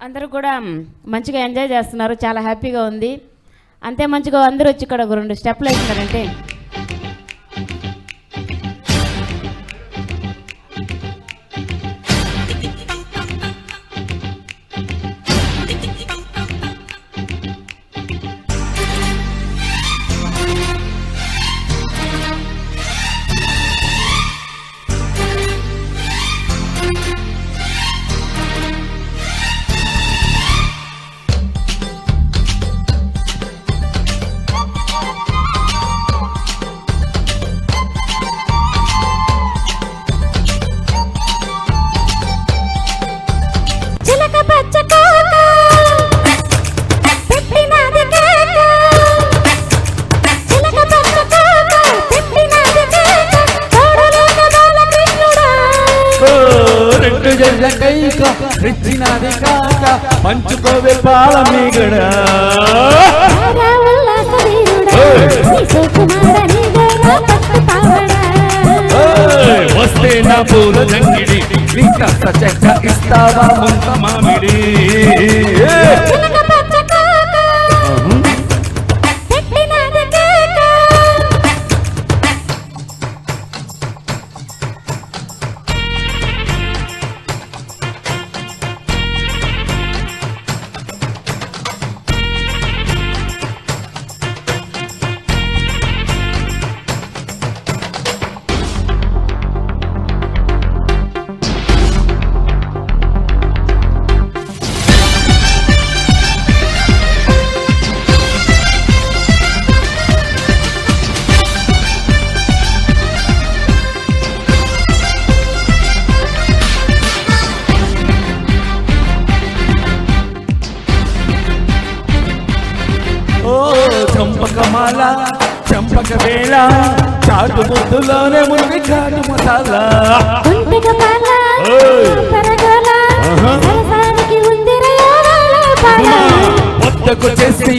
అందరూ కూడా మంచిగా ఎంజాయ్ చేస్తున్నారు, చాలా హ్యాపీగా ఉంది. అంతే మంచిగా అందరూ వచ్చి ఇక్కడ ఒక 2 స్టెప్లు వేస్తున్నారంటే రెచ్చినది కాక పంచుకోవే పాల మీగడ వస్తే నా పూల జంగిడి నీ కాస్త చెక్క ఇస్తావా ముంత మామిడి చంపకమాల చంపక వేళ చాటు ముద్దులోనే ముందు చాటు మసాలా వద్దకు చేసి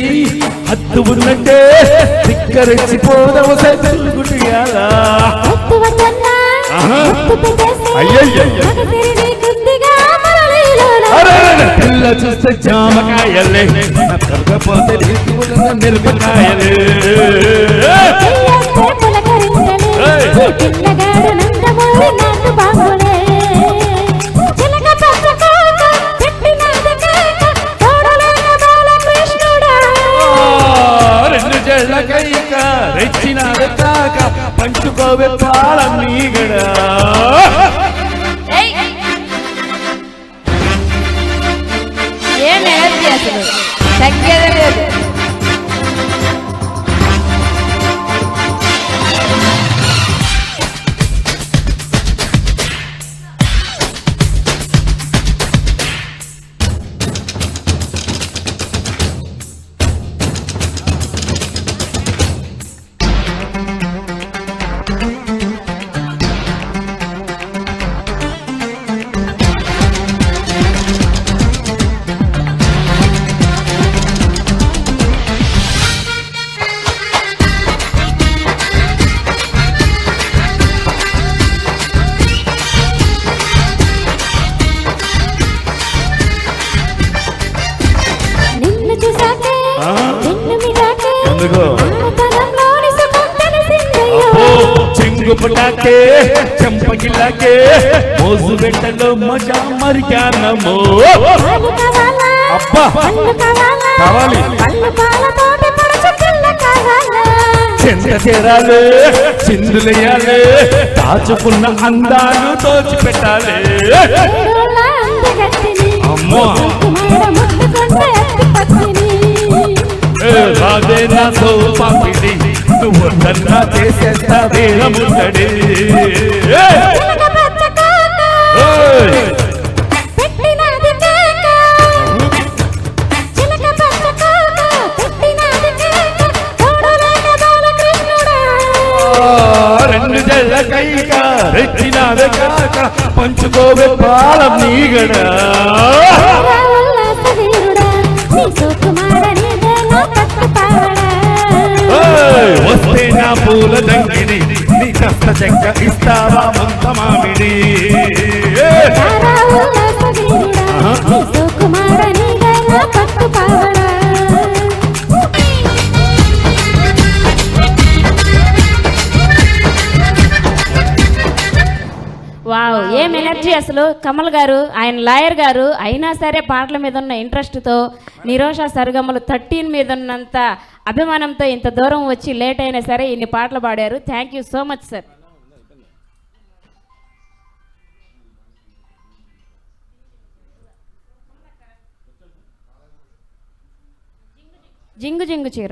హద్దు ఉన్నట్టే దిక్కరెచ్చిపోదవు సైగుటియాలా పిల్ల చూస్తే జామకాయలే కరకపోతే మిరపకాయలే రెండు జళ్ళ కైక రెచ్చినాడు కాక పంచుకోవే పాల మీగడ తగ్గేదే లేదు. చెంగు పటాకే చంపగిలాకే మోజు వెంటలో మజా మరిగానమో అబ్బా కావాలి చెంత చేరాలే చిందులేయాలే దాచుకున్న అందాలు దోచిపెట్టాలే అమ్మా రాదే నా సోపాపిడి నువ్వు దన్నా చేసేస్తా వేళ ముట్టడి రెండు జల్ల కైక రెచ్చినావే కాక పంచుకోవే పాల మీగడ వస్తే నా పూల దంగిడి నీ కష్ట చెక్క ఇస్తావా ముంత మామిడి కుమారని అసలు కమల్ గారు, ఆయన లాయర్ గారు అయినా సరే పాటల మీద ఉన్న ఇంట్రెస్ట్తో నిరోష సరిగమలు 13 మీద ఉన్నంత అభిమానంతో ఇంత దూరం వచ్చి లేట్ అయినా సరే ఇన్ని పాటలు పాడారు. Thank you so much sir. జింగు జింగు చీర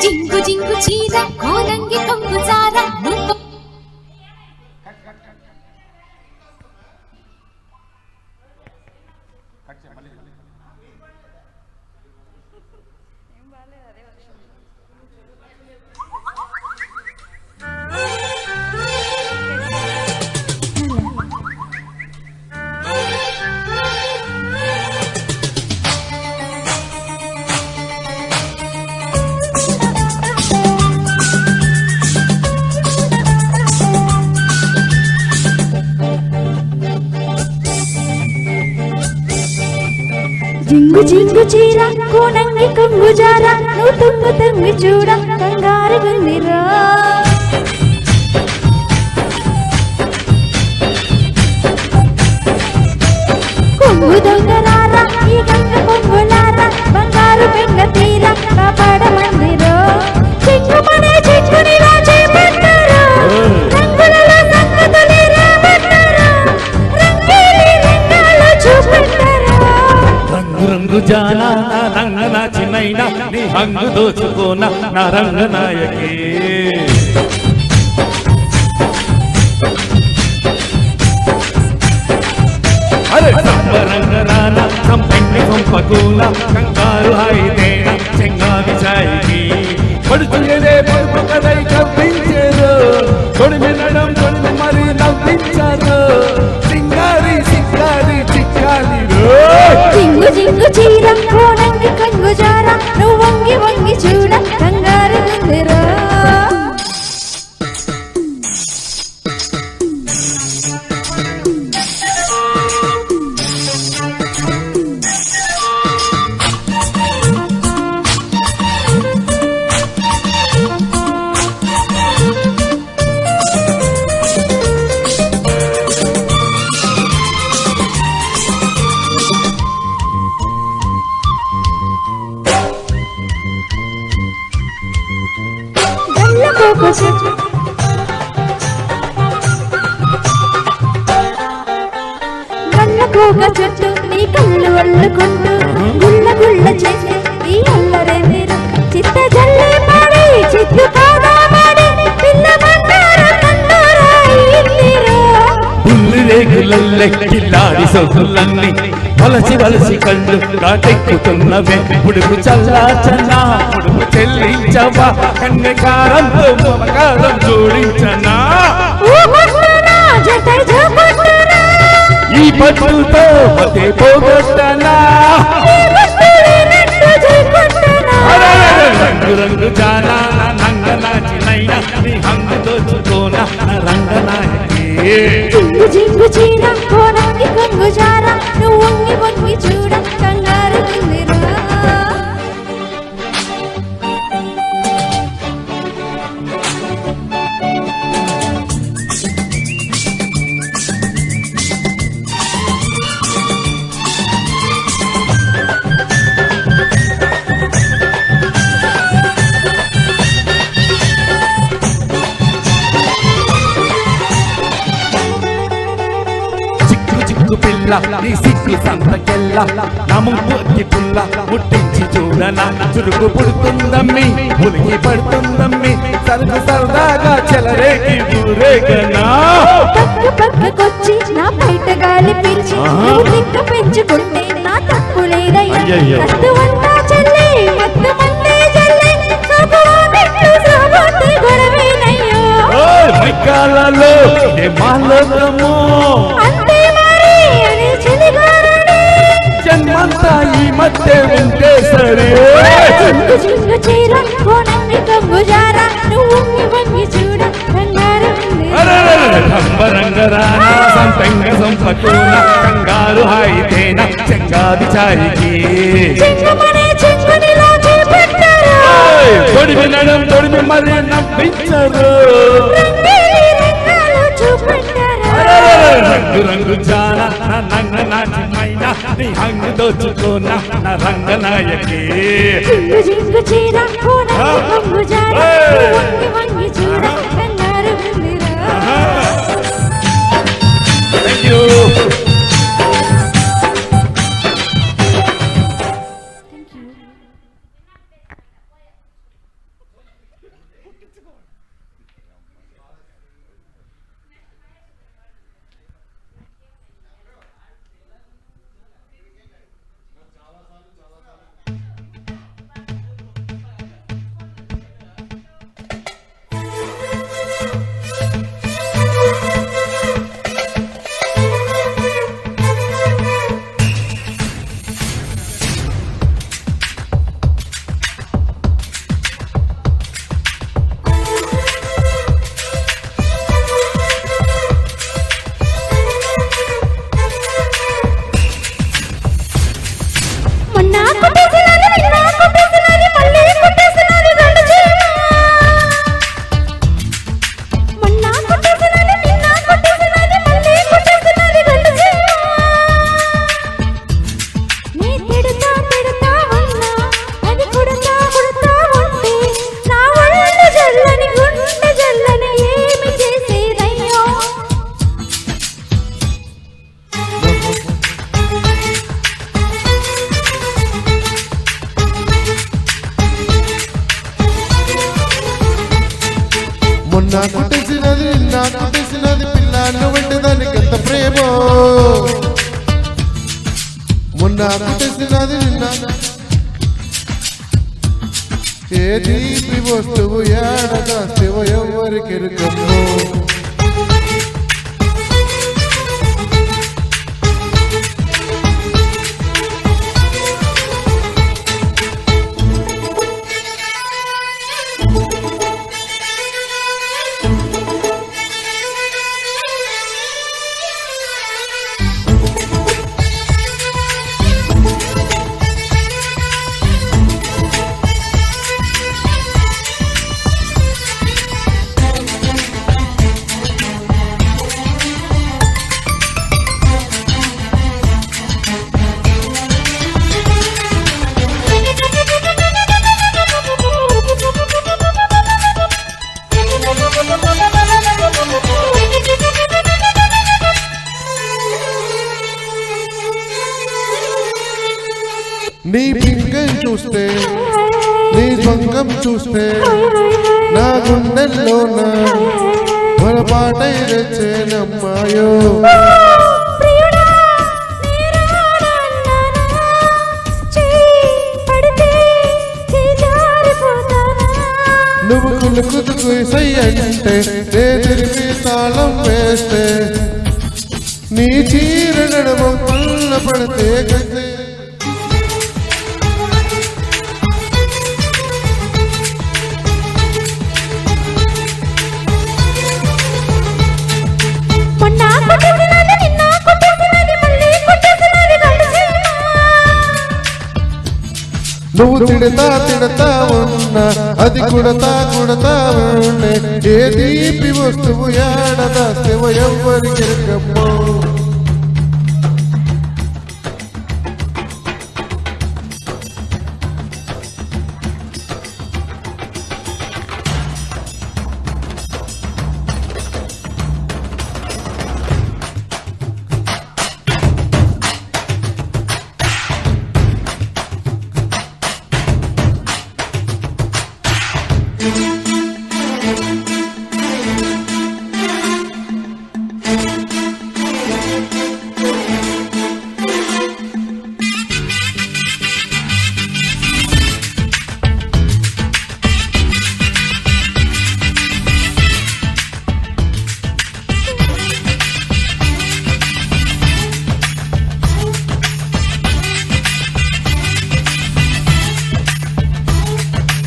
జింగు జింగు చీర కోలంగి కొంగు జార జింగు జింగు చీర కోనంగి కొంగు జార నువ్వు తుంగు తుంగి చూడ కంగారు గుందిరా కొంగు దొంగలారా ఈ గంగ పొంగులారా బంగారు బెంగ తీర కాపాడమందిరో చెంగుమనే చెంగునిలా చేపట్టారా రంగులలో సంగతులే రాబట్టారా రంగేలి రంగాలు చూపెట్టారా రంగు రంగు జానా నా రంగన చిన్నైనా నీ హంగు దోచుకోన నా రంగనాయకి. అరే సంబరంగ రానా సంపెంగి కొంపకూల కంగారు హాయిదేనా చెంగావి చాయికి పడుచులేదే పడుపు కదై కవ్వించారు కొడిమి నడం కొడిమి మరి నవ్వించారు సింగారి సింగారి చిక్కాలి జింగు జింగు చీర కోనంగి కొంగు జార నువ్వు వంగి వంగి చూడ కంగారు గుందిరా గల్లకోక చెట్టు నీ కళ్ళు అల్లుకుంటూ గుల్ల గుల్ల చేసి ఈ అల్లరేమిరా చిత్త జల్లే పాడి చిత్తు కాదా మాడి పిల్ల బంగారు తందూరా ఇల్లిరా పుల్లి రేగులల్లె కిల్లాడి సొగులన్నీ వలసి వలసి కళ్ళు కాటెక్కుతున్నవే ఉడుపు చల్లా చన్నా ఉడుపు చెల్లించవా కన్యకారంతో మమకారం జోడించనా ఈ పట్టుతో మతే పోగొట్టనా రంగు రంగు జానా నంగనా చిన్నైనా నీ హంగు దోచుకోనా రంగనాయకి. జింగు జింగు చీర కోనంగి కొంగు జార నువ్వు వంగి వంగి చూడ కంగారు గుందిరా చిక్కు చిక్కు పిల్ల పిల్ల నీ సిగ్గు సంతకెళ్ళ నమ్ముకి పుల్ల ముట్టించి చూడన చురుకు పుడుతుందమ్మి ఉలికి పడుతుందమ్మి సరుకు సరదాగా చెలరేగి ఊరేగనా పక్కకొచ్చి నా బయట గాలి పీల్చి నువ్వు తిక్క పెంచుకుంటే నా తప్పు లేదయ్యా అయ్యయ్యో. మత్తు అంతా చల్లే మత్తు మందే జల్లే సోపువా పెట్టు సోబోతే గొడవేనయ్యో మైకాలలో ఏ మాలోకము అంతే మరి అని చెలిగారని జన్మంతా ఈ మధ్య ఉంటే సరే చింగు చింగు చీర కోణంగి కంగు జార నువ్వు వంగి వంగి చూడ బంగారు రంగరానా సంతంగ సంపటూన కంగారు హాయితేన చెంగాది చాయికి చింగుమనే చింగునిలా చేపట్టారు తొడిమి నడం తొడిమి మరి నవ్వించరు రంగేలి రంగాలు చూపెట్టారు రంగు రంగు జాన నా నంగ నాచిమైన నీ హంగు దోచుకోన నా రంగ నాయకి జింగు జింగు చీర కోణంగి కంగు జార నువ్వు వంగి వంగి చూడ బంగారు బందిరా థ్యాంక్ యూ మొన్న కొట్టేసినది నిన్న కొట్టేసినది మళ్ళీ కొట్టేసినది రెండు చీమ మొన్న కొట్టేసినది నిన్న కొట్టేసినది మళ్ళీ కొట్టేసినది రెండు చీమ నీ తిడతా తిడతా ఉన్నా అది కొడతా కొడతా ఉంటే నా ఒళ్ళు జల్లని గుండె జల్లని ఏమి చేసేదయ్యో మొన్న కొట్టేసినది నిన్న కొట్టేసినది పిల్ల నువ్వంటే దానికి ఎంత ప్రేమో మొన్న కొట్టేసినది నిన్న ఏ తీపి వస్తువు ఏడదాస్తేవో ఎవరికి ఎరుకమ్మో నీ పింగం చూస్తే నీ భంగం చూస్తే నా గుండెల్లోన పొరపాటై తెచ్చేనమ్మాయో ప్రియుడా నీరాడన్నానా పడితే జారిపోతానా నువ్వు కులుకుతుకు సై అంటే నే తిరిగి తాళం వేస్తే నీ చీర నడమ పల్ల పడితే గతే మొన్న కొట్టేసినది నిన్న కొట్టేసినది మళ్ళీ కొట్టేసినది రెండు చీమ నువ్వు తిడతా తిడతా ఉన్నా అది కుడతా కుడతా ఉండే ఏ తీపి వస్తువు ఏడదాస్తేవో ఎవరికి ఎరుకమ్మో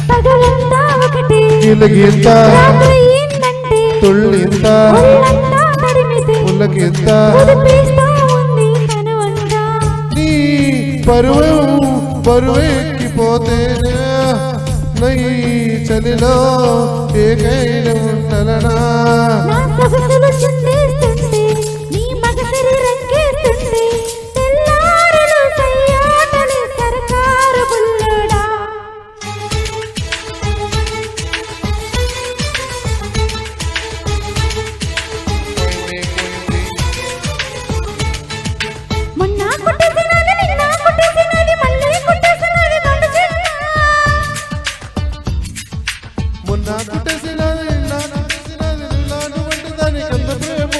పగలంతా ఒకటి గిలగింత రాత్రి ఏంటంటే తుళ్ళింత ఒళ్ళంతా తరిమితే పుల్లకింత ఉడిపిస్తా ఉంది తనువంతా. నీ బరువెక్కిపోతే నై చలిలో ఏకైనా ఉండలనా నా సొగసులు చిందేస్తుంటే నీ మగసిరి రంగేస్తుంటే తెల్లారులు సయ్యాటలే సరకారు బుల్లోడా. మొన్న కుట్టేసినది నిన్న కుట్టేసినది మళ్ళీ కుట్టేసినది నన్ను చిన్న. మొన్న కుట్టేసినది నా కుట్టేసినది నీలాంటి వంటి దానికంత ప్రేమ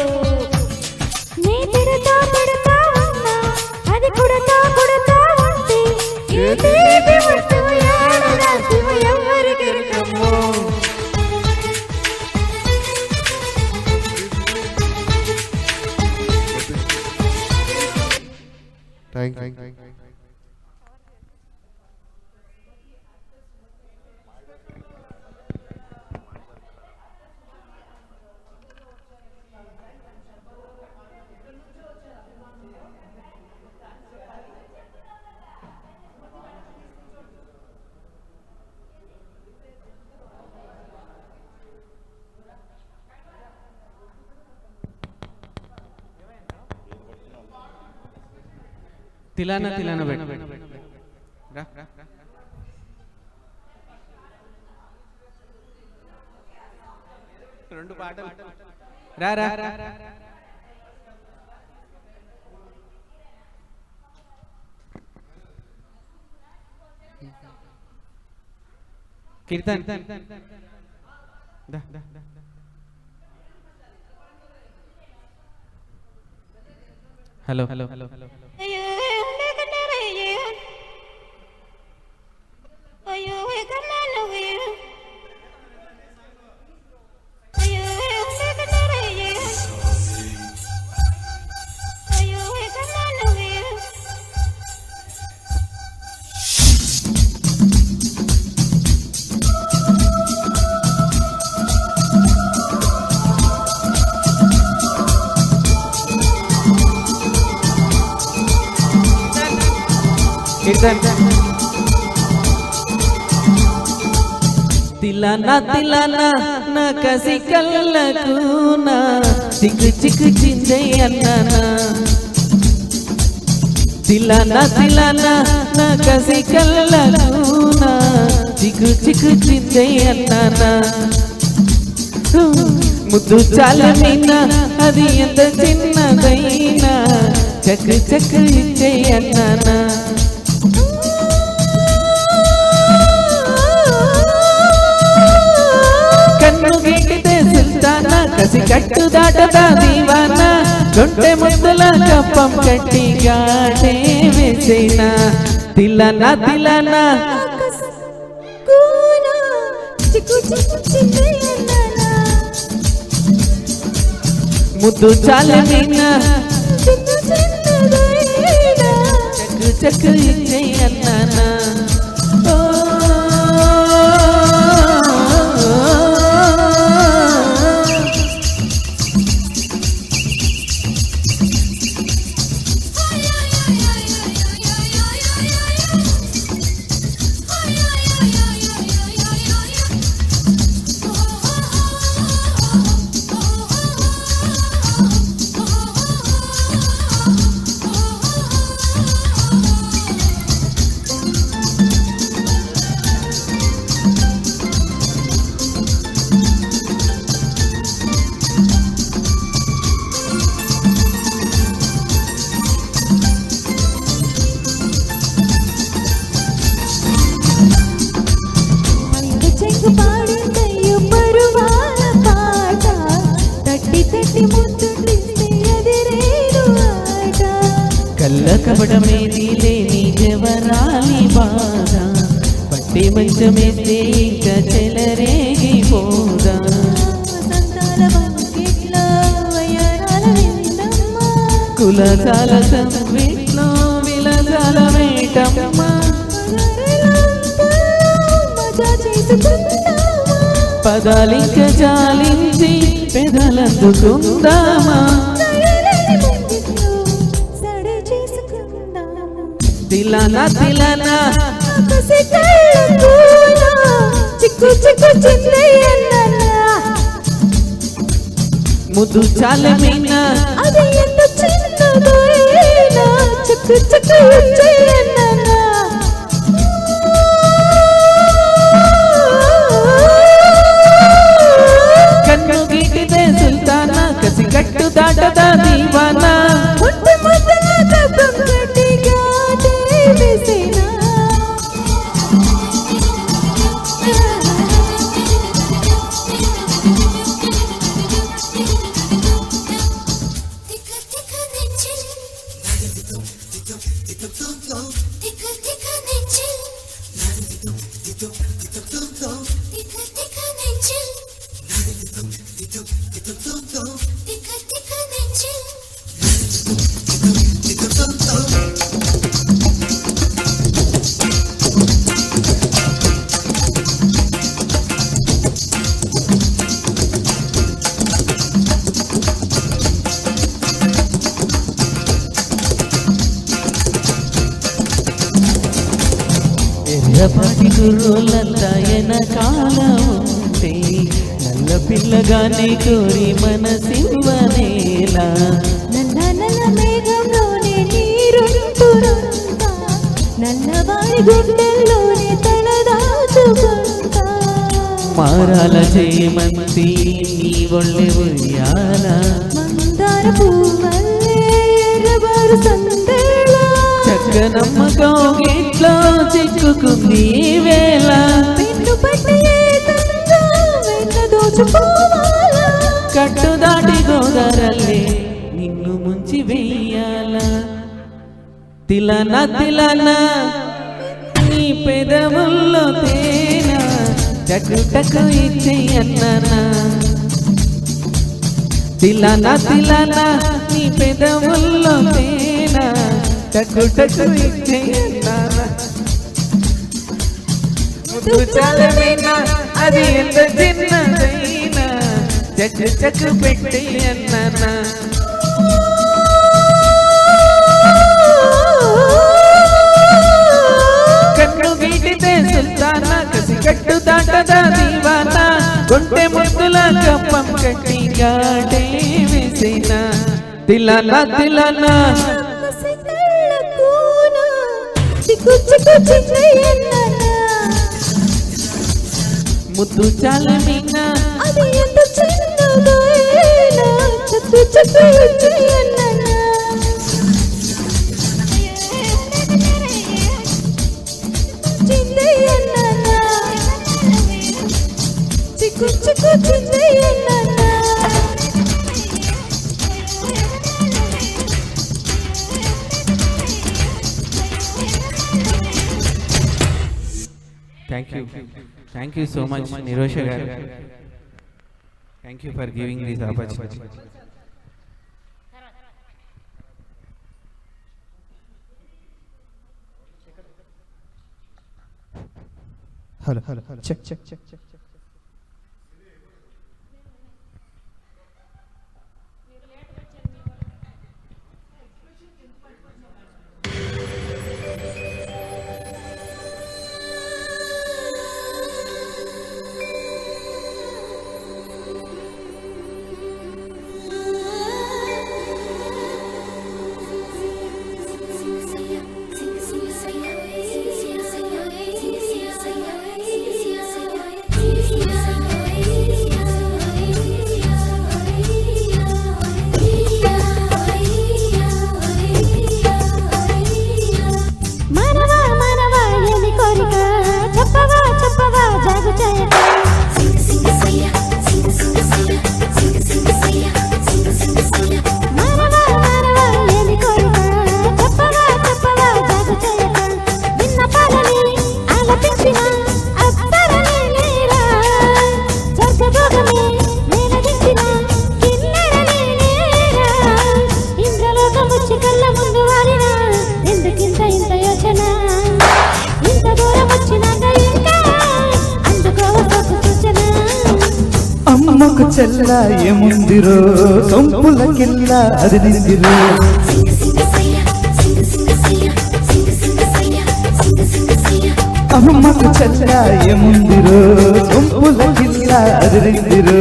నీ తిడతా తిడతా ఉన్నా అది కుడతా కుడతా ఉంటే ఏ తీపి వస్తువు యాడ రాసివు ఎవ్వరికి ఎరుకమ్మో. Thank you. తిలానా తిలానా పెట్టు రా రెండు పాటలు రా రా కీర్తన్ దా హలో హలో హలో హలో తిలానా తిలానా నా కసి కళ్ళకు నా చిక్కు చిక్కు చిందయ్యన్నానా తిలానా తిలానా నా కసి కళ్ళకు నా చిక్కు చిక్కు చిందయ్యన్నానా ముద్దు చాలమైనా అది ఎంత చిన్నదైనా చక్కు చక్కు ఇచ్చేయన్నానా కన్ను గీటితే సుల్తానా కసి కట్టు దాటదా దీవానా గొంటె ముద్దుల కప్పం కట్టి గాడే వేసేనా తిలానా తిలానా ముద్దు చాలమైనా చక్కు చక్కు ఇచ్చేయన్నానా కబడమేది లేని జవరాలి బాధ పట్టి మంచమేస్తే ఇంకా చెలరేగిపోదా సంతాల వాకిట్లో వయ్యారాల విందమ్మ కులసాల సంవిట్లో విలసాల వేటమ్మ మజా చేసుకుందామా పదాలింక జాలించి పెదలందుకుందామా దయలేని ముంగిట్లో సడి చేసుకుందామా తిలనా తిలనా ఆకాశ కళ్ళకూన చిక్కు చిక్కు చిందయ్యన్న ముద్దు చాలమీన అది ఎంత చిన్నదో ఏనా చిక్కు చిక్కు చేయన్న కన్ను గీటితే సుల్తానా కసి కట్టు దాటదా దీవానా ముట్టు ముద్దల దబ్బం గట్టిగా దేవేసేనా ఎర్రపాటి గుర్రోలంతా వెనకాల ఉంటే నల్ల పిల్లగానే కోరి మనసివ్వనేలా నల్ల నల్ల మేఘంలోనే నీరుంటురంతా నల్లవారి గుండెల్లోనే తలదాచుకుంటా మారాల చేయమంతి నీ ఒళ్ళె ఉయ్యాల మందార పువ్వల్లే ఎర్రబారు సందేళ చక్కనమ్మ కౌగిట్లో చిక్కుకుంది ఈ వేళ పెన్ను పట్టి ఏకంగా వెన్న దోచుకోవాలా కట్టు దాటి గోదారల్లే నిన్ను ముంచి వెయ్యాల తిలన తిలన నీ పెదవుల్లో తేనా టకు టకు ఇచ్చేయన్నా తిలన తిలన నీ పెదవుల్లో తేనా టకు టకు ఇచ్చేయన్నా ముద్దు చాలమైనా అది ఎంత చిన్నదైనా చక్కు చక్కు పెట్టేయన్నా కన్ను గీటితే సుల్తానా కసి కట్టు దాటదా దీవానా గుంటె ముద్దుల కప్పం కట్టి గాడే వేసేనా తిలనా తిలనా కసి కళ్ళకూన చిక్కు చిక్కు చిందయ్యన్న ముద్దు చాలమీనా అది ఎంత చిన్నదో ఏనా చిక్కు చిక్కు చేయన్న చిందయ్యన్న చిక్కు చిక్కు చిందయ్యన్న Thank you so much, Nirosha garu. Thank you for giving this opportunity. Hello. Check. Sing అమ్మకు చెల్ల ఏముందిరో సొంపుల కిల్ల అది నిందిరో సింగ సింగ సయ్య సింగ సింగ సయ్య సింగ సింగ సయ్య సింగ సింగ సయ్య అమ్మకు చెల్ల ఏముందిరో సొంపుల కిల్ల అది నిందిరో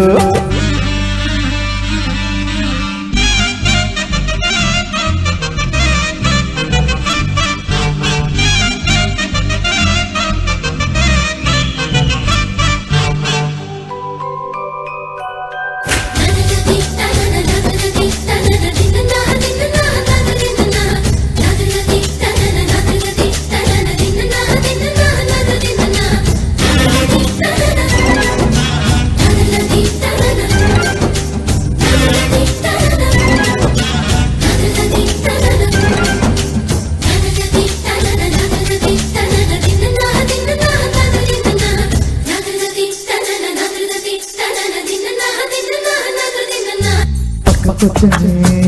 పక్కకొచ్చనే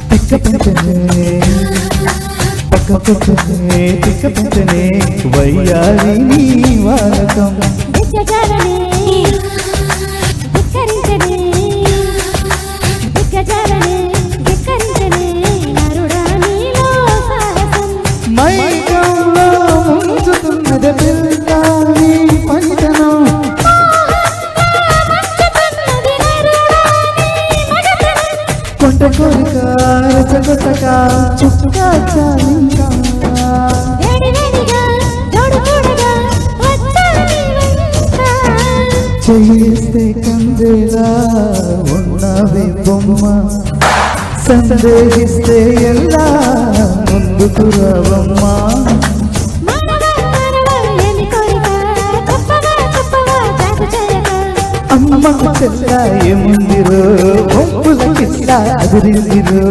పిక్క పెంచనే పక్కకొచ్చనే పిక్క పెంచనే వయ్యారి నీ వాలకం దిగ్గజాలనే ధిక్కరించనే దిగ్గజాలనే ధిక్కరించనే నరుడా నీలో సాహసం మైకంలో ముంచుతున్నది పిల్ల నీ పంచనం కొంట కోరిక రచగొట్టక చుక్క చాలింకా వేడివేడిగా తోడు తోడుగా వచ్చాని వెంట చేస్తే కందేలా ఉన్నవి బొమ్మ సందేహిస్తే ఎలా ముందుకు రావమ్మా ఏమి కోరిక చెప్పగా చెప్పగా జాగు చేయక అమ్మకు చెల్ల ఏముందిరో బొంపుల కిల్ల అదిరిందిరో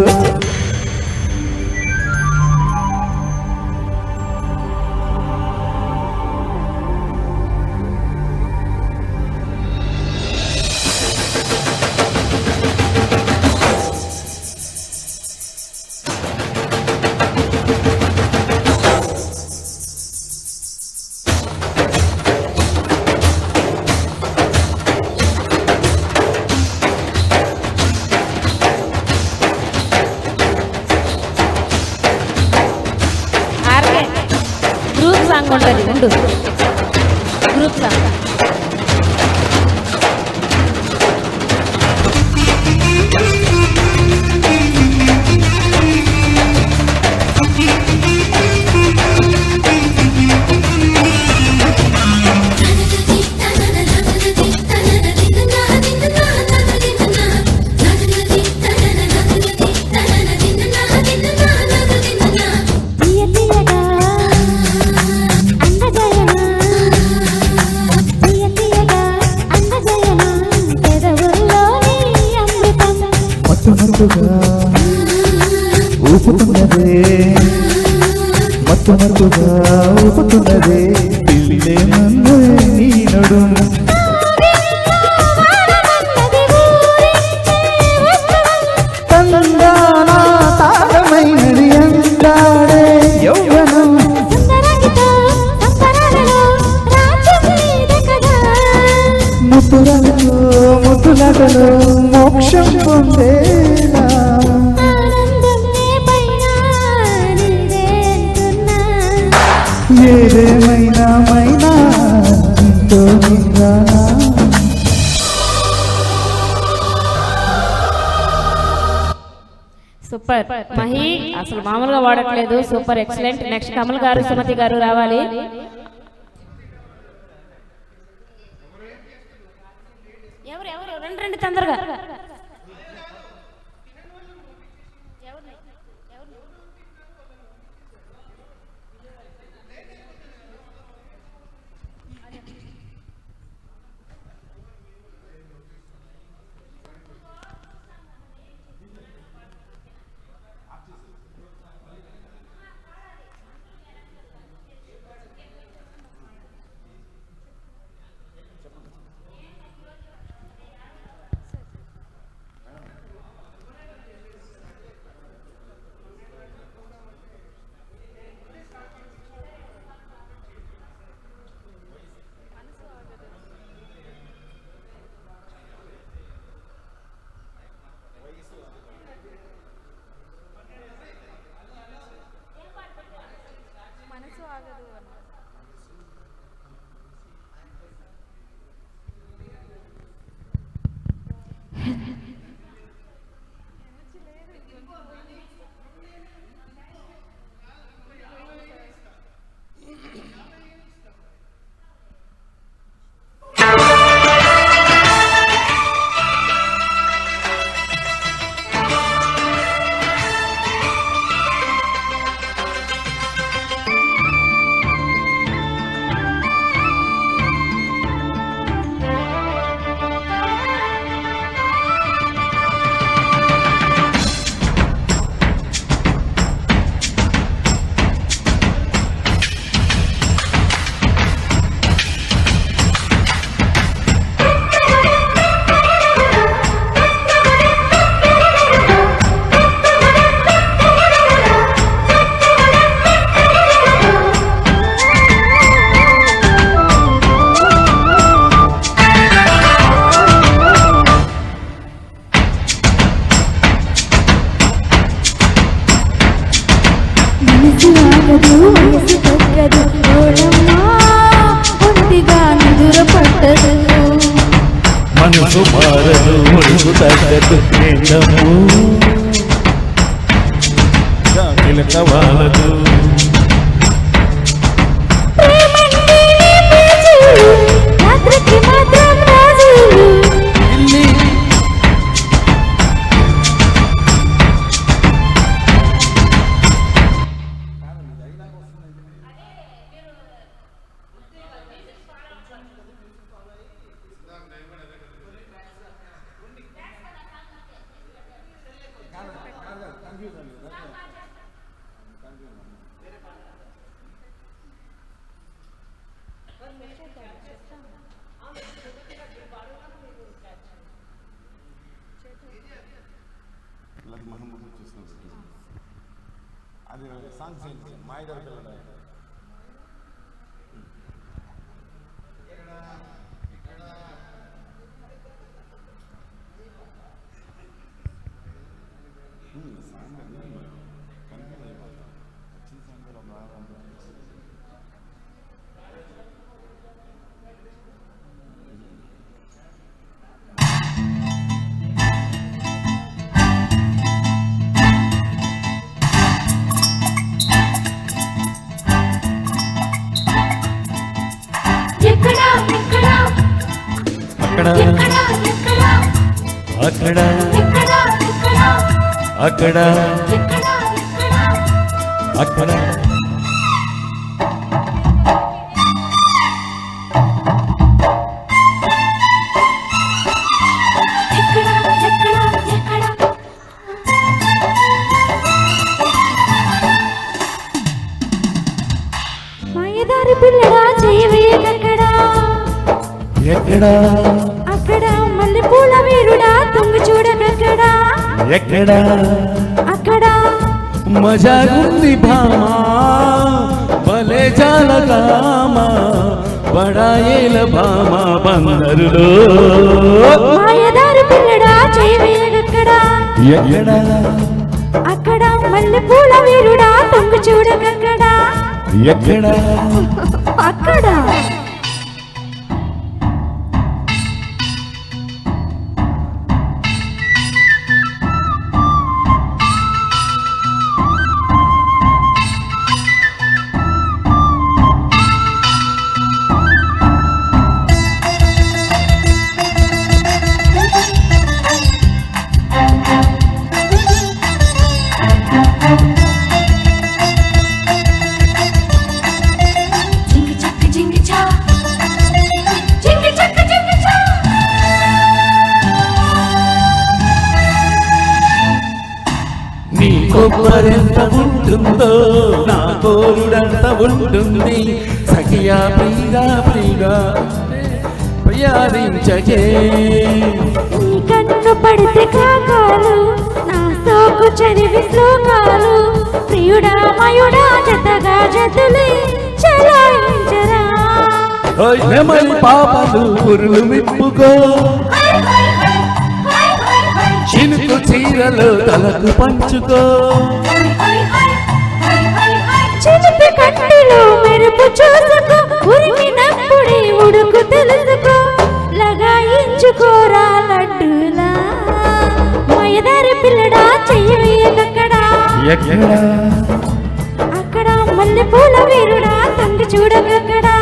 ఆర్కే గ్రూప్ సాంగ్ ఉంటుంది ఉండు గ్రూప్ సాంగ్ తీయ తీయగా అందజయన తీయ తీయగా అందజయన పెదవుల్లోని అమృతం మత్తుమరుపుగా ఊపుతున్నదే మత్తుమరుపుగా ఊపుతున్నదే పిల్లే నన్ను నీ నడుము తందానా తారమైనది అందాడే యౌవనం సుందరంగితో సంబరాలలో రాజ్యమీదే కదా ముద్దులతో ముద్దులతో మోక్షం పొందేలా ఆనందమే పైన నీదే అంటున్నా ఏదేమైనా మైనా నీతో నిందానా సూపర్ మహి అసలు మామూలుగా వాడట్లేదు సూపర్ ఎక్సలెంట్ నెక్స్ట్ కమల్ గారు సుమతి గారు రావాలి ఎవరు ఎవరు రెండు రెండు తొందరగా మనసు మారదు ఒడుగు తగ్గదు ఎండము చిలక వాలదు రాత్రికి మాత్రం రాజులు ఇల్లి అది సాంగ్స్ ఏంటి మాయదారి పిల్లలు అక్కడ అక్కడ అక్కడ మాయదారి పిల్లడా చేయవేయకక్కడా ఎక్కడ అక్కడ మల్లెపూల వీరుడా తొంగి చూడకక్కడా ఎక్కడ అక్కడ మజాగుంది భామా భలే జాలకామా బడాయేల భామా బందరులో మాయదారి పిల్లడా చేయవేయకక్కడా ఎక్కడ అక్కడ మల్లెపూల వీరుడా తొంగి చూడకక్కడా ఎక్కడ అక్కడ నీ కొబ్బరెంత ఉంటుందో నా కోరుడంత ఉంటుంది సఖియా ప్రిగా ప్రిగా ప్రియారించగే నీ కన్ను పడితే కాకాలు నా సోకు చదివి శ్లోకాలు ప్రియుడా మయుడా జతగా జతులే చలాయించరా నెమలి పాపలు పురులు విప్పుకో చినుకు చీరలు తలకు పంచుకో చిలిపి కట్టిలో మెరుపు చూసుకో ఉరిమినప్పుడే ఉడుకు తెలుసుకో లగాయించుకోరా లడ్డూలా మాయదారి పిల్లడా చెయ్యవేయకక్కడా ఎక్కడ అక్కడ మల్లెపూల వీరుడా తొంగి చూడకక్కడా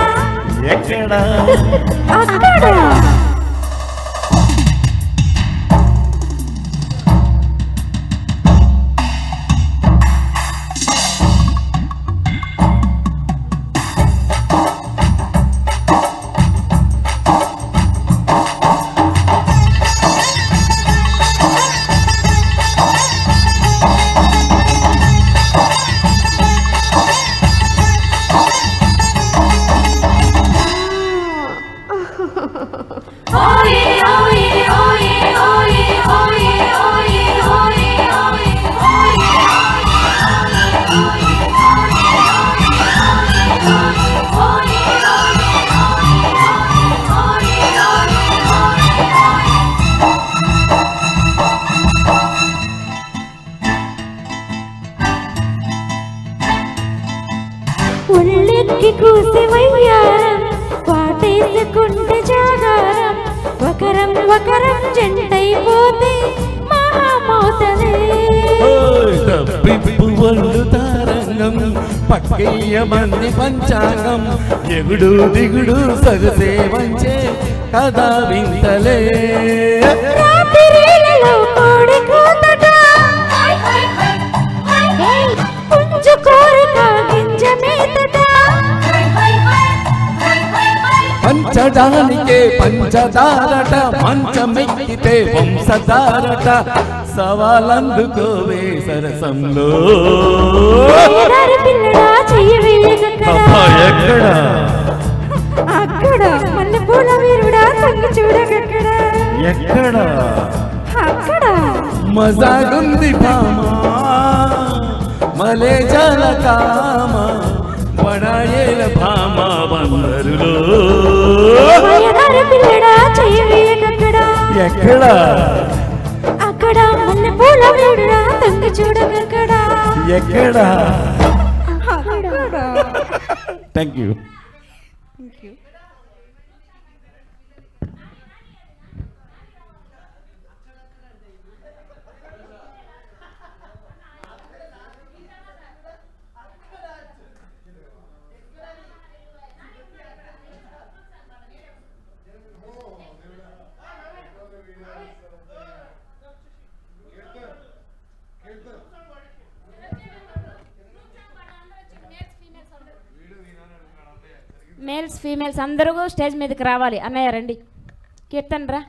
ఎక్కడ అక్కడ ఒకరం జంటైపోతే మహామోతలే. తప్పిప్పు ఒళ్ళు తారంగం పక్కయ్యమన్ని పంచాంగం ఎగుడు దిగుడు సగసే వంచే కదా వింతలే. రాత్రివేళలో కోడి కూతట, పుంజు కోరిక గింజ మేతట. పంచడానికే పంచదారట మంచమెక్కితే వంశధారట సవాలందుకోవే సరసంలో. ఎడారి పిల్లడా చెయ్యి వేయగక్కడా, అబ్బా ఎక్కడ అక్కడ మల్లెపూల వీరుడా తొంగి చూడగక్కడా, ఎక్కడ అక్కడ మజాగుంది భామా మలే జల కామ బడాయేల భామ బందరులో. ఎడారి పిల్లడా చెయ్యి వేయగక్కడా, ఎక్కడ అక్కడ మల్లెపూల వీరుడా తొంగి చూడగక్కడా, ఎక్కడ అక్కడ. Thank you. మేల్స్ ఫీమేల్స్ అందరూ స్టేజ్ మీదకి రావాలి. అన్నయ్య రండి, కీర్తన్ రా,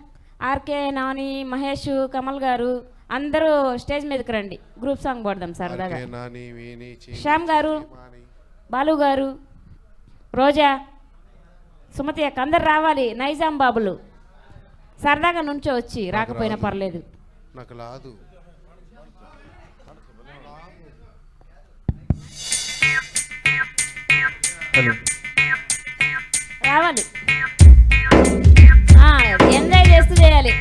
ఆర్కే, నాని, మహేష్, కమల్ గారు అందరూ స్టేజ్ మీదకి రండి. గ్రూప్ సాంగ్ పాడదాం సరదాగా. శ్యామ్ గారు, బాలు గారు, రోజా, సుమతి అక్క అందరు రావాలి. నైజాం బాబులు సరదాగా నుంచో వచ్చి రాకపోయినా పర్లేదు. నాకు రాదు. రావాలి, ఎంజాయ్ చేస్తూ చేయాలి.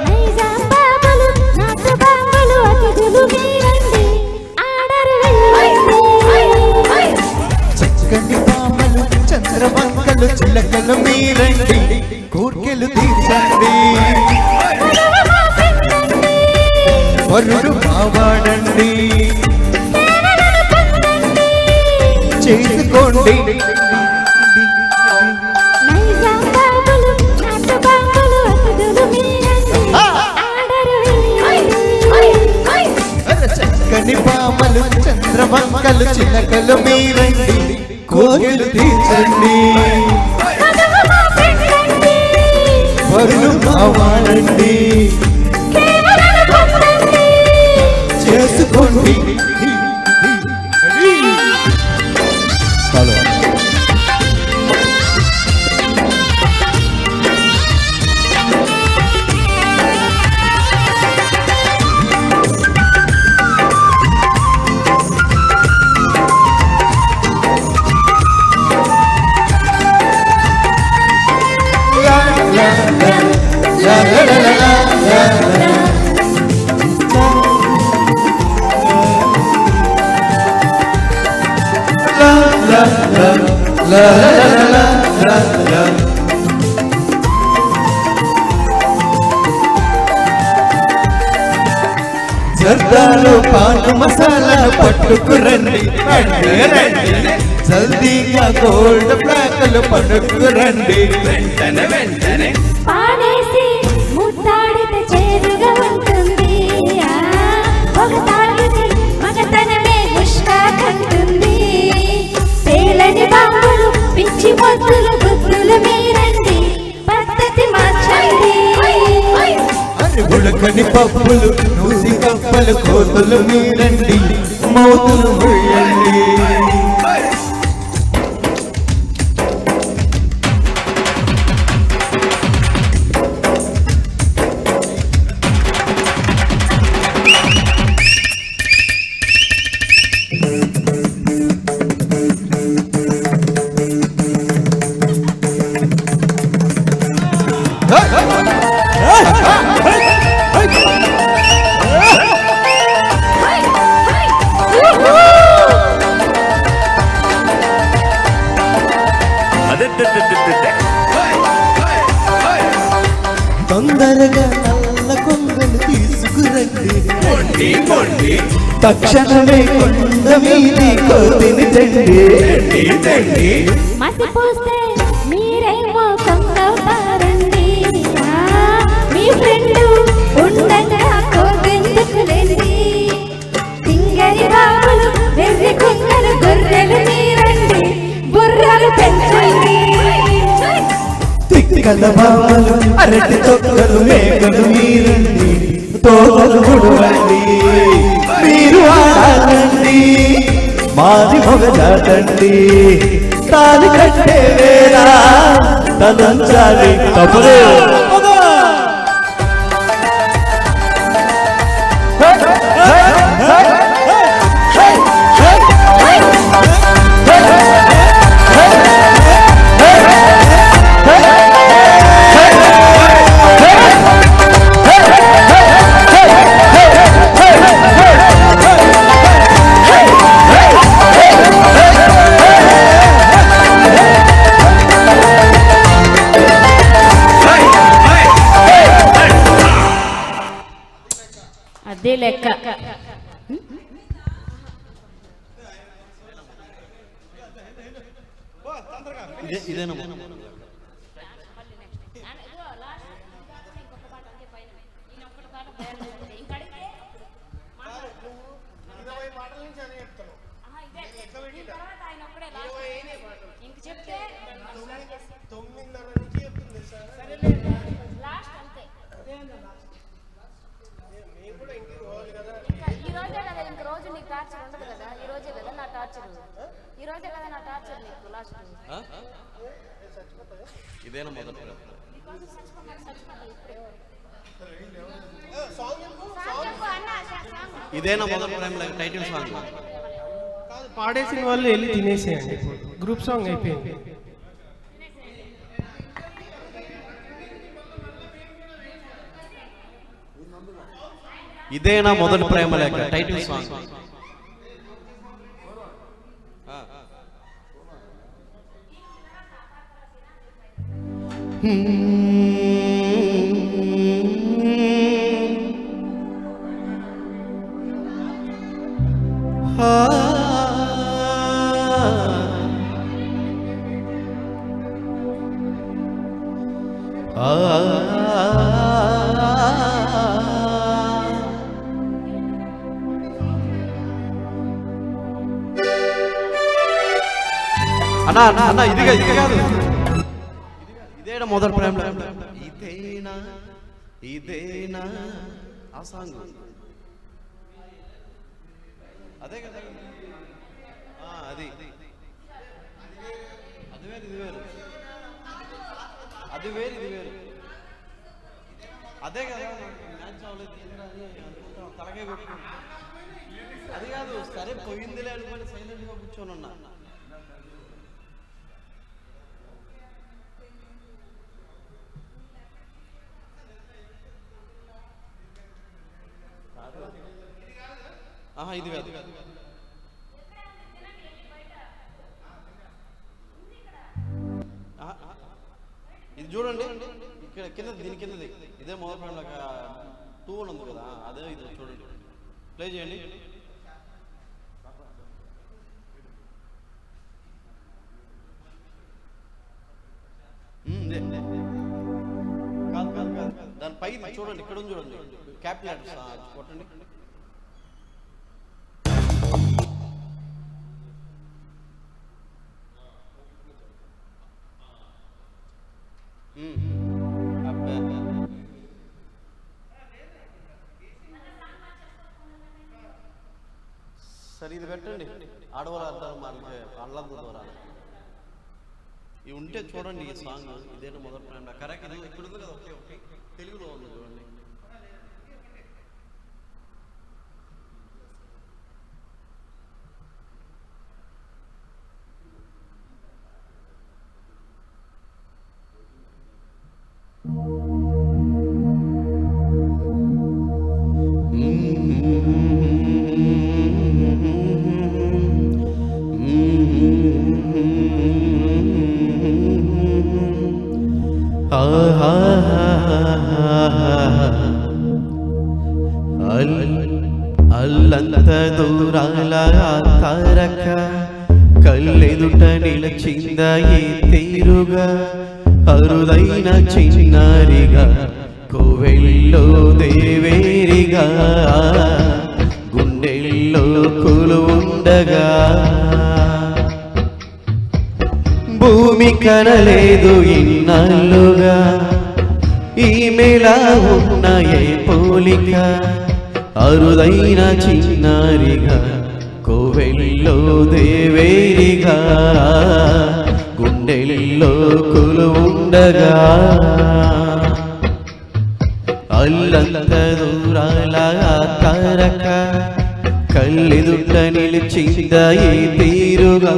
నైజాం బాబులు, నాటు బాంబులు, అతిథులు మీరండి, ఆడరు వెళ్ళండి. చక్కని పామలు చంద్రవంకలు చిలకలు మీరండి కోర్కెలు తీర్చండి. వరుడు మావాడండి చేసుకోండి. నైజాం బాబులు, నాటు బాంబులు, అతిథులు మీరండి, ఆడరు వెళ్ళండి. చక్కని పామలు చంద్రవంకలు చిలకలు మీరండి కోర్కెలు తీర్చండి. వరుడు మావాడండి చేసుకోండి. జర్దాలు పాలు మసాలా పట్టుకురండి రండి రండి. జల్దీగా గోల్డ్ ప్లాకలు పట్టుకురండి వెంటనే వెంటనే. పాడేసి ముద్దాడితే చేదుగా ఉంటుంది, ఒక తాగితే మగతనమే ముష్టాకంటుంది. తేలని బాంబులు, పిచ్చి మొద్దులు, బుద్ధులు మీరండి, పద్ధతి మార్చండి. ఉడకని పప్పులు నూసి కప్పలు కోతులు మీరండి మోతులు ముయ్యండి. తొందరగా నల్ల కొంగలు తీసుకురండి తక్షణమే కొండ మీది కోతిని తండి మసిపోస్తే మీరేమో కొంగవుతారండి. మీ ఫ్రెండ్ ఉండగా కోతెందుకులేండి. సింగరి బాబులు వెర్రి కుక్కలు గొర్రెలు మీరండి, బుర్రలు పెంచండి. తిక్కల బామలు అరటి తొక్కలు మేకలు మీరండి, తోకలు ముడవండి. మీరు ఆడాలండి, మాది మొగజాటండి. తాలి కట్టే వేళ తలంచాలి తప్పదు. అదే లెక్క. ఇదేనా మొదటి ప్రేమ టైటిల్ సాంగ్ పాడేసిన వాళ్ళు వెళ్ళి తినేసేయండి. గ్రూప్ సాంగ్ అయిపోయింది. ఇదేనా మొదటి ప్రేమ లేక టైటిల్ సాంగ్. అన్నా అన్నా అన్నా ఇది కాదు. ఇదేనా మొదటి ప్రేమ. ఇదేనా ఆ సాంగ్. అదే కదా అది అది వేరు ఇది వేరు అది వేరు ఇది వేరు అదే కదా మ్యాచ్ అవ్వలేదు తలకే పెట్టుకుని అది కాదు. సరే పోయిందిలే అనుకోని సైలెంట్గా కూర్చొని ఉన్నా. ఇది కాదు. ఇది చూడండి ఇక్కడ కింద దీని కిందది ఇదే మొదటి ప్రేమ 2 ఉంది కదా అదే ఇది చూడండి. ప్లే చేయండి. కాదు కాదు కాదు దాని పై చూడండి ఇక్కడ ఉంది చూడండి క్యాపిటల్ కొట్టండి. సరే ఇది పెట్టండి. ఆడవాళ్ళు అంటారు మనకి అల్లం ద్వారా ఇవి ఉంటే చూడండి. ఈ సాంగ్ ఇదేనా మొదటి ప్రేమ కరెక్ట్. ఇది ఇప్పుడు ఉంది కదా ఓకే ఓకే తెలుగులో ఉంది చూడండి. అల్లంత దూరాల తారక కళ్ళెదుట నిలచింద ఏ తీరుగా అరుదైన చిన్నారిగా కోవెల్లో దేవేరిగా గుండెల్లో కొలువుండగా భూమి కనలేదు ఇన్నాళ్ళుగా ఈమెలా ఉన్న ఏ పోలిక అరుదైన చిన్నారిగా కోవెల్లో దేవేరిగా గుండెల్లో కొలువుండగా అల్లంత దూరాల తారక కళ్ళెదుట నిలిచింద ఏ తీరుగా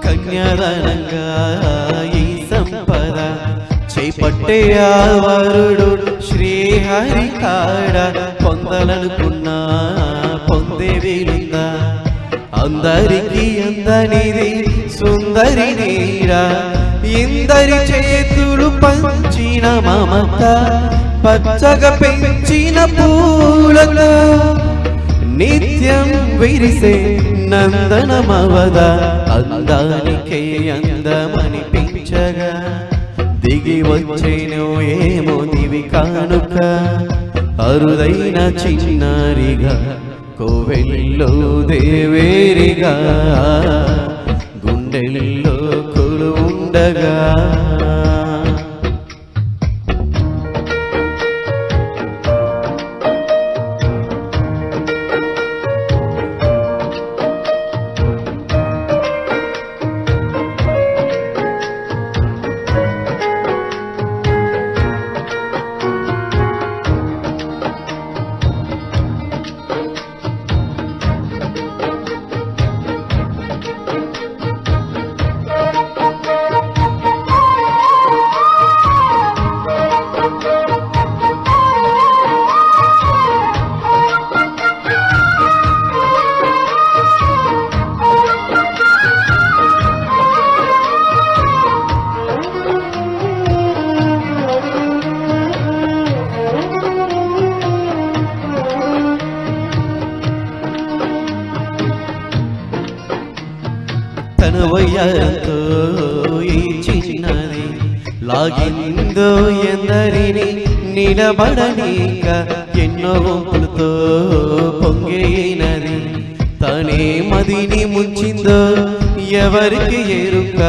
కన్యాదానంగా ఈ సంపద చేపట్టే ఆ వరుడు శ్రీహరి కాడ పొందాలనుకున్నా పొందే వీలుందా అందరికీ అందనిది సుందరి నీరా ఇందరి చేతులు పంచిన మమత పచ్చగా పెంచిన పూలతో నిత్యం విరిసే నందనమవద అందానికే అందమనిపించగా దిగి వచ్చేను ఏమో దివి కానుక అరుదైన చిన్నారిగా కోవెల్లో దేవేరిగా గుండెల్లో కొలువుండగా తన వయ్యారంతో ఈ చిన్నది లాగిందో ఎందరిని నిలబడనీక ఎన్నో వంపులతో పొంగేనది తనే మదిని ముంచిందో ఎవరికి ఎరుక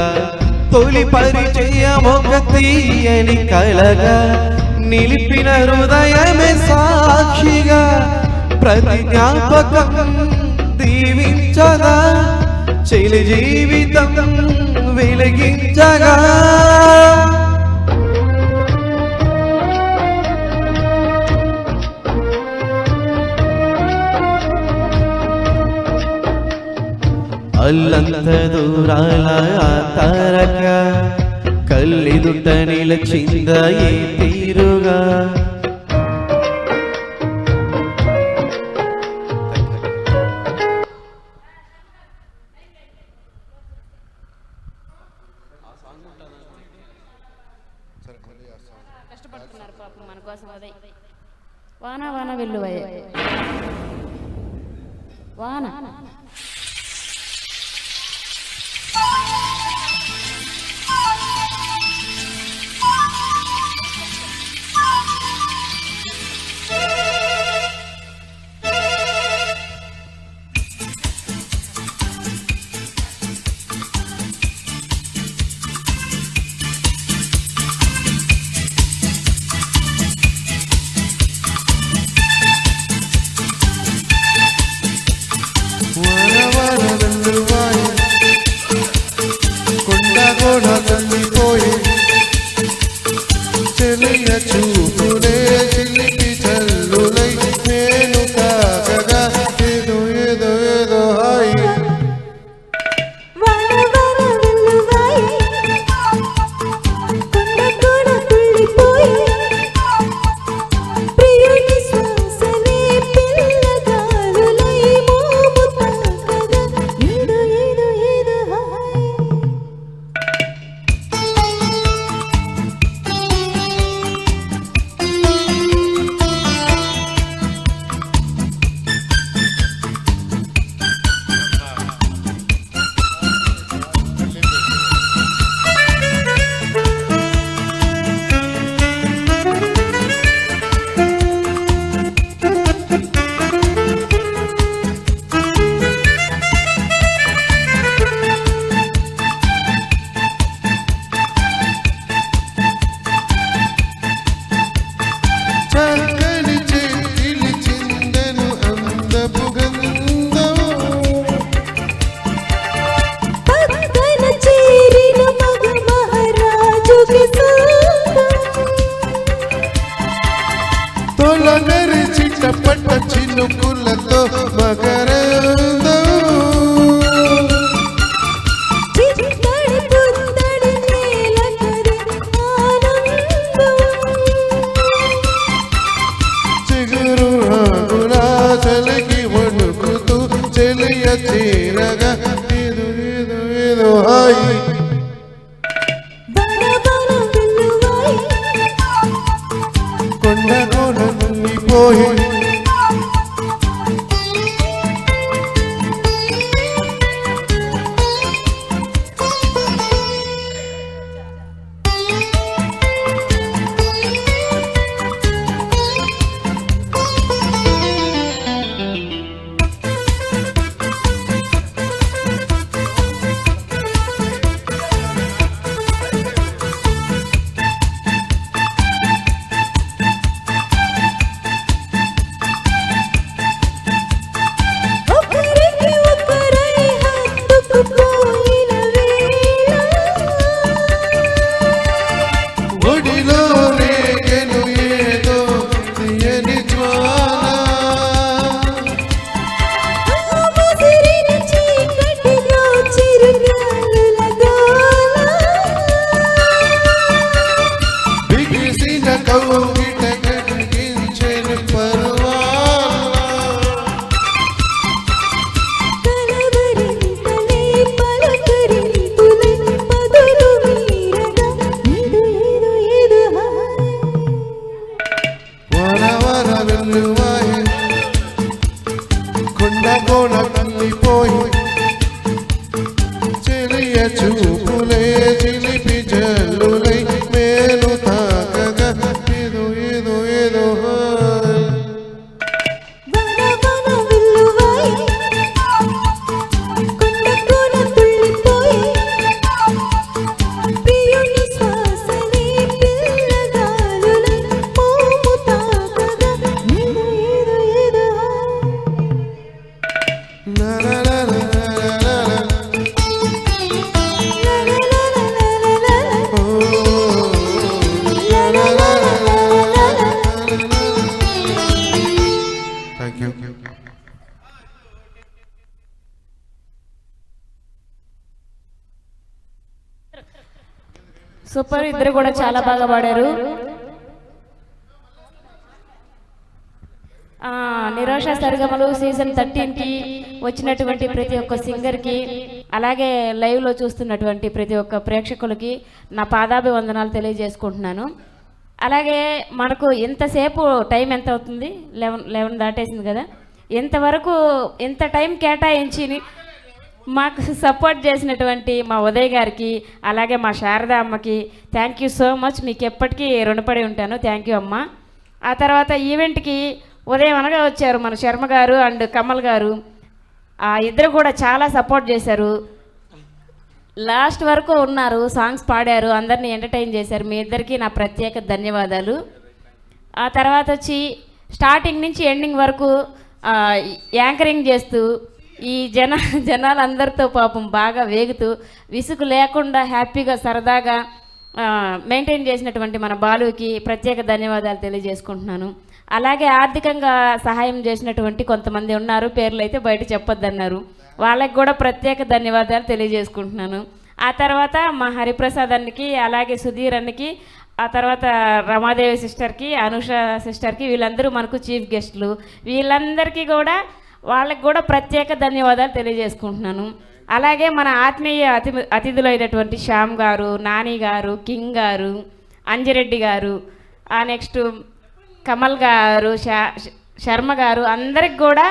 తొలి పరిచయం ఒక తీయని కలగా నిలిపిన హృదయమే సాక్షిగా ప్రతి జ్ఞాపకం దీవించగా చెలి జీవితం వెలిగించగా అల్లంత దూరాల తారక కళ్ళెదుట నిలచింద ఏ తీరుగా కష్టపడుతున్నారు పాపం మన కోసం అదే వాన వాన వెల్లువయ్య వాన చిటపట చినుకులతో మకరందం చిత్తడి పుత్తడి నేలకరి ఆనందం చిగురు ఆకులా చలికి వణుకుతూ చెలియ తీరగా ఏదో ఏదో ఏదో హాయి బన బన వెల్లువాయి కొండ కోన తుంగిపోయి ఒకరికి ఒకరై హత్తుకుపోయిన వేళ ఒడిలో రేగెను ఏదో తీయని జ్వాల ముసిరిన చీకటిలో చిరుగాలుల గోల బిగిసిన కౌగిట కనిపించెను పర్వాల కలవరింతలే పలకరింపులే మధురు వీరగా ఏదో ఏదో ఏదో హాయ్ వర వర వెల్లువాయి కొండ కోన తల్లిపోయి చెలియ చూపులే చిలిపి జల్లులై మేలు తాకగా ఏదో ఏదో ఏదో హాయ్ వన వన విల్లువాయి కొండ కోన తుళ్ళిపోయి ప్రియుని శ్వాసనే పిల్లగాలులై మోము తాకగా ఏదో ఏదో ఏదో లా లా లా లా లా లా. ఓ, లా లా లా లా లా లా. Thank you. సూపర్, ఇద్దరు కూడా చాలా బాగా పాడారు. నిరోష సరిగమలు సీజన్ 13కి వచ్చినటువంటి ప్రతి ఒక్క సింగర్కి, అలాగే లైవ్లో చూస్తున్నటువంటి ప్రతి ఒక్క ప్రేక్షకులకి నా పాదాభివందనాలు తెలియజేసుకుంటున్నాను. అలాగే మనకు ఇంతసేపు టైం ఎంత అవుతుంది? 11 దాటేసింది కదా. ఇంతవరకు ఇంత టైం కేటాయించి మాకు సపోర్ట్ చేసినటువంటి మా ఉదయ్ గారికి, అలాగే మా శారద అమ్మకి థ్యాంక్ యూ సో మచ్. మీకు ఎప్పటికీ రుణపడి ఉంటాను. థ్యాంక్ యూ అమ్మ. ఆ తర్వాత ఈవెంట్కి ఉదయం అనగా వచ్చారు మన శర్మ గారు అండ్ కమల్ గారు. ఆ ఇద్దరు కూడా చాలా సపోర్ట్ చేశారు. లాస్ట్ వరకు ఉన్నారు, సాంగ్స్ పాడారు, అందరినీ ఎంటర్టైన్ చేశారు. మీ ఇద్దరికీ నా ప్రత్యేక ధన్యవాదాలు. ఆ తర్వాత వచ్చి స్టార్టింగ్ నుంచి ఎండింగ్ వరకు యాంకరింగ్ చేస్తూ ఈ జనాలందరితో పాపం బాగా వేగుతూ విసుగు లేకుండా హ్యాపీగా సరదాగా మెయింటైన్ చేసినటువంటి మన బాలుకి ప్రత్యేక ధన్యవాదాలు తెలియజేసుకుంటున్నాను. అలాగే ఆర్థికంగా సహాయం చేసినటువంటి కొంతమంది ఉన్నారు, పేర్లు అయితే బయట చెప్పొద్దన్నారు. వాళ్ళకి కూడా ప్రత్యేక ధన్యవాదాలు తెలియజేసుకుంటున్నాను. ఆ తర్వాత మా హరిప్రసాద్ అన్నకి, అలాగే సుధీర్ అన్నకి, ఆ తర్వాత రమాదేవి సిస్టర్కి, అనుష సిస్టర్కి, వీళ్ళందరూ మనకు చీఫ్ గెస్టులు. వీళ్ళందరికీ కూడా వాళ్ళకి కూడా ప్రత్యేక ధన్యవాదాలు తెలియజేసుకుంటున్నాను. అలాగే మన ఆత్మీయ అతిథులైనటువంటి శ్యామ్ గారు, నాని గారు, కింగ్ గారు, అంజిరెడ్డి గారు, నెక్స్ట్ కమల్ గారు, శర్మ గారు, అందరికి కూడా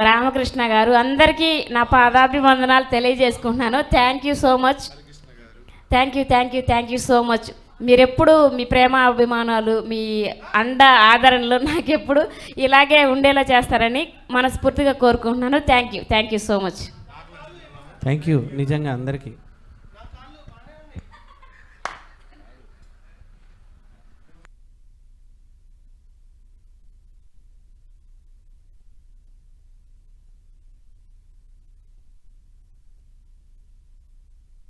రామకృష్ణ గారు, అందరికీ నా పాదాభివందనాలు తెలియజేసుకుంటున్నాను. Thank you so much. Thank you so much. మీరెప్పుడు మీ ప్రేమ అభిమానాలు, మీ అండ ఆదరణలు నాకెప్పుడు ఇలాగే ఉండేలా చేస్తారని మనస్ఫూర్తిగా కోరుకుంటున్నాను. Thank you so much. Thank you నిజంగా అందరికీ.